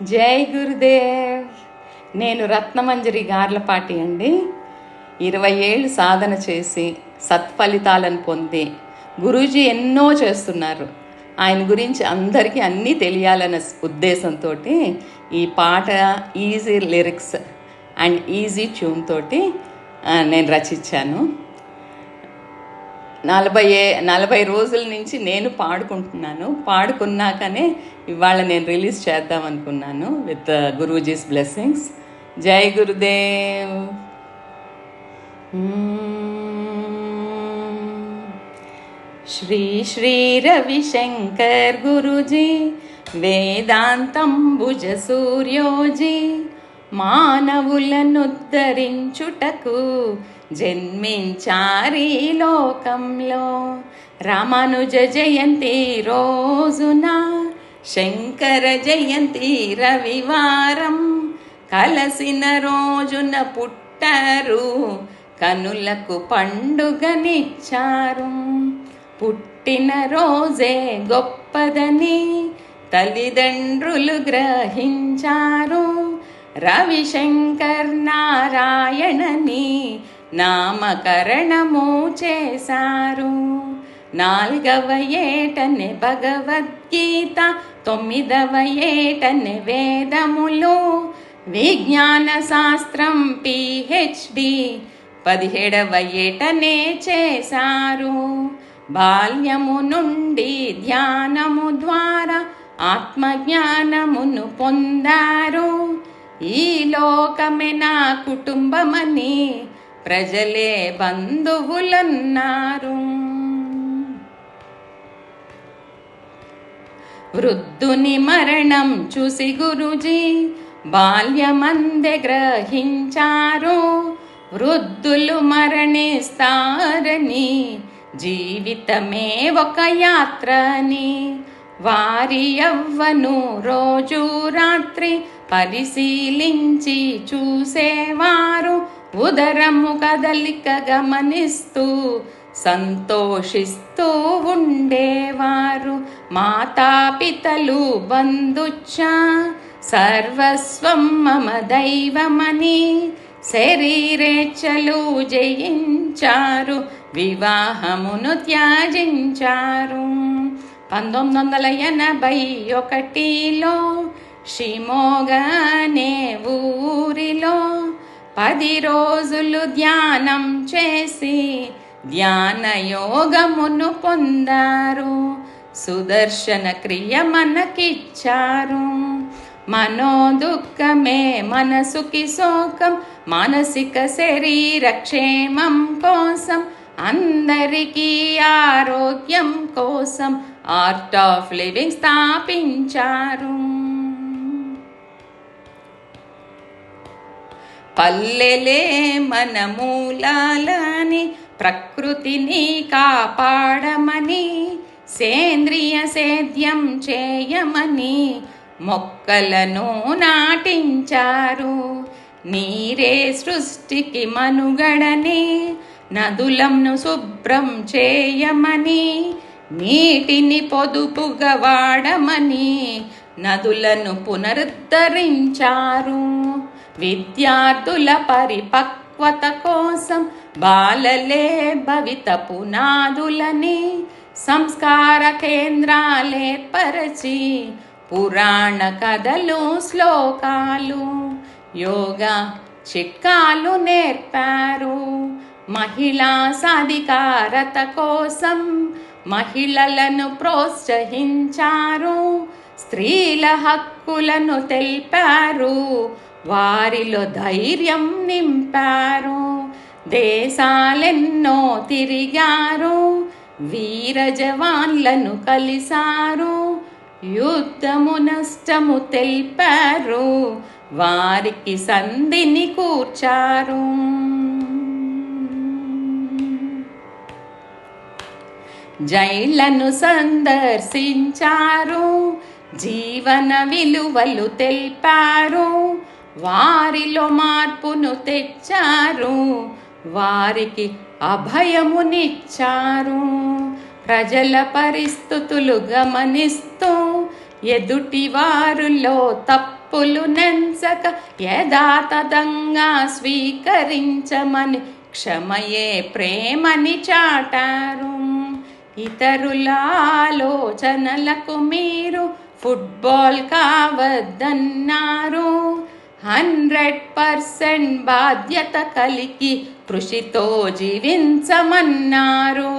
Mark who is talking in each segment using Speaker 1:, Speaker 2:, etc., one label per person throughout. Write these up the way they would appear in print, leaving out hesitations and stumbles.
Speaker 1: జై గురుదేవ్. నేను రత్నమంజరి గార్లపాటి అండి. 20 ఏళ్ళు సాధన చేసి సత్ఫలితాలను పొంది గురూజీ ఎన్నో చేస్తున్నారు. ఆయన గురించి అందరికీ అన్నీ తెలియాలన్న ఉద్దేశంతో ఈ పాట easy lyrics and easy tune తోటి నేను రచించాను. 40 రోజుల నుంచి నేను పాడుకుంటున్నాను. పాడుకున్నాకనే ఇవాళ నేను రిలీజ్ చేద్దాం అనుకున్నాను విత్ గురూజీస్ బ్లెస్సింగ్స్. జై గురుదేవ్. శ్రీ శ్రీ రవిశంకర్ గురూజీ వేదాంతంబుజ సూర్యోజీ మానవులనుద్ధరించుటకు జన్మించారీ లోకంలో. రామానుజ జయంతి రోజున శంకర జయంతి రవివారం కలసిన రోజున పుట్టారు, కనులకు పండుగనిచ్చారు. పుట్టిన రోజే గొప్పదని తల్లిదండ్రులు గ్రహించారు. రవిశంకర్ నారాయణని నామకరణము చేశారు. 4వ ఏటనే భగవద్గీత, 9వ ఏటనే వేదములు, విజ్ఞాన శాస్త్రం PhD 17వ ఏటనే చేశారు. బాల్యము నుండి ధ్యానము ద్వారా ఆత్మజ్ఞానమును పొందారు. ఈ లోకమే నా కుటుంబమని ప్రజలే బంధువులన్నారు. వృద్ధుని మరణం చూసి గురూజీ బాల్యమందే గ్రహించారు. వృద్ధులు మరణిస్తారని, జీవితమే ఒక యాత్రని, వారి యవ్వను రోజు రాత్రి పరిశీలించి చూసేవారు. ఉదరము కదలిక గమనిస్తూ సంతోషిస్తూ ఉండేవారు. మాతాపితలు బంధుచ్చ సర్వస్వం మమ దైవమని శరీరేచ్ఛలు జయించారు, వివాహమును త్యాజించారు. 1981లో షిమోగానే ఊరిలో 10 రోజులు ధ్యానం చేసి ధ్యాన యోగమును పొందారు. సుదర్శన క్రియ మనకిచ్చారు. మనోదుఃఖమే మనసుకి శోకం, మానసిక శరీర క్షేమం కోసం, అందరికీ ఆరోగ్యం కోసం ఆర్ట్ ఆఫ్ లివింగ్ స్థాపించారు. పల్లెలే మన మూలాలని, ప్రకృతిని కాపాడమని, సేంద్రియ సేద్యం చేయమని మొక్కలను నాటించారు. నీరే సృష్టికి మనుగడని, నదులను శుభ్రం చేయమని, నీటిని పొదుపుగా వాడమని నదులను పునరుద్ధరించారు. విద్యార్థుల పరిపక్వత కోసం బాలలే భవిత పునాదులని సంస్కార కేంద్రాలేర్పరచి పురాణ కథలు, శ్లోకాలు, యోగా చిట్కాలు నేర్పారు. మహిళా సాధికారత కోసం మహిళలను ప్రోత్సహించారు. స్త్రీల హక్కులను తెలిపారు, వారిలో ధైర్యం నింపారు. దేశాలెన్నో తిరిగారు, వీర జవాన్లను కలిసారు. యుద్ధము నష్టము తెలిపారు, వారికి సంధిని కూర్చారు. జైళ్లను సందర్శించారు, జీవన విలువలు తెలిపారు. వారిలో మార్పును తెచ్చారు, వారికి అభయమునిచ్చారు. ప్రజల పరిస్థితులు గమనిస్తూ ఎదుటి వారిలో తప్పు తప్పులు నెంచక యథాతథంగా స్వీకరించమని క్షమయే ప్రేమని చాటారు. ఇతరుల ఆలోచనలకు మీరు ఫుట్బాల్ కావద్దన్నారు. 100% బాధ్యత కలిగి కృషితో జీవించమన్నారు.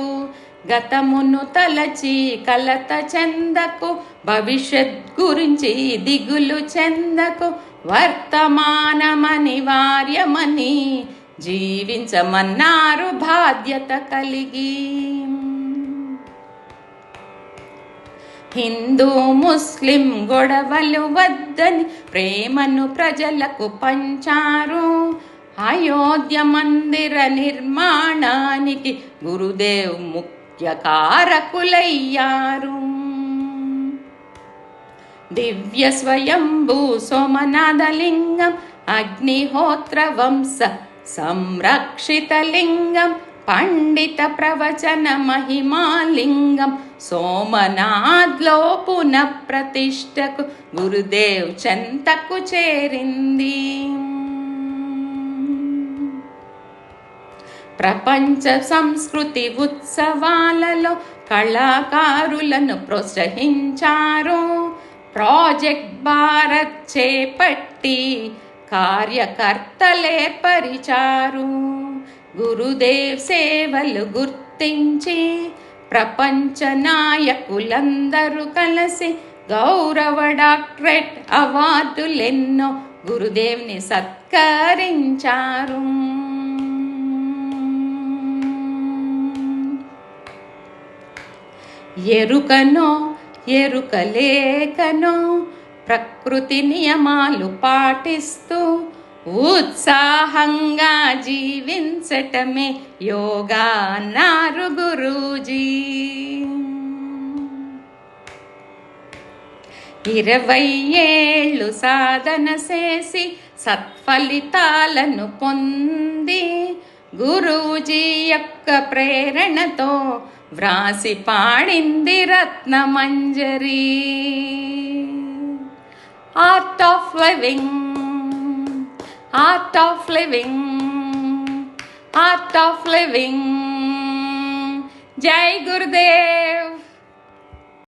Speaker 1: గతమును తలచి కలత చెందకు, భవిష్యత్ గురించి దిగులు చెందకు, వర్తమానమనివార్యమని జీవించమన్నారు బాధ్యత కలిగి. హిందూ ముస్లిం గొడవలు వద్దని ప్రేమను ప్రజలకు పంచారు. అయోధ్య మందిర నిర్మాణానికి గురుదేవ్ ముఖ్య కారకులయ్యారు. దివ్య స్వయంభూ సోమనాథలింగం, అగ్నిహోత్ర వంశ సంరక్షిత లింగం, పండిత ప్రవచన మహిమాలింగం, సోమనాథ్లో పునః ప్రతిష్టకు గురుదేవ్ చెంతకు చేరింది. ప్రపంచ సంస్కృతి ఉత్సవాలలో కళాకారులను ప్రోత్సహించారు. ప్రాజెక్ట్ భారత్ చేపట్టి కార్యకర్తలేర్పరిచారు. గురుదేవ్ సేవలు గుర్తించి ప్రపంచ నాయకులందరూ కలిసి గౌరవ డాక్టరేట్ అవార్డులెన్నో గురుదేవ్ని సత్కరించారు. ఎరుకనో ఎరుకలేకనో ప్రకృతి నియమాలు పాటిస్తూ ఉత్సాహంగా జీవించటమే యోగా అన్నారు గురూజీ. 20 ఏళ్ళు సాధన చేసి సత్ఫలితాలను పొంది గురూజీ యొక్క ప్రేరణతో వ్రాసి పాడింది Ratnamanjari. Art of Living, Art of Living, Art of Living. జై గురుదేవ్.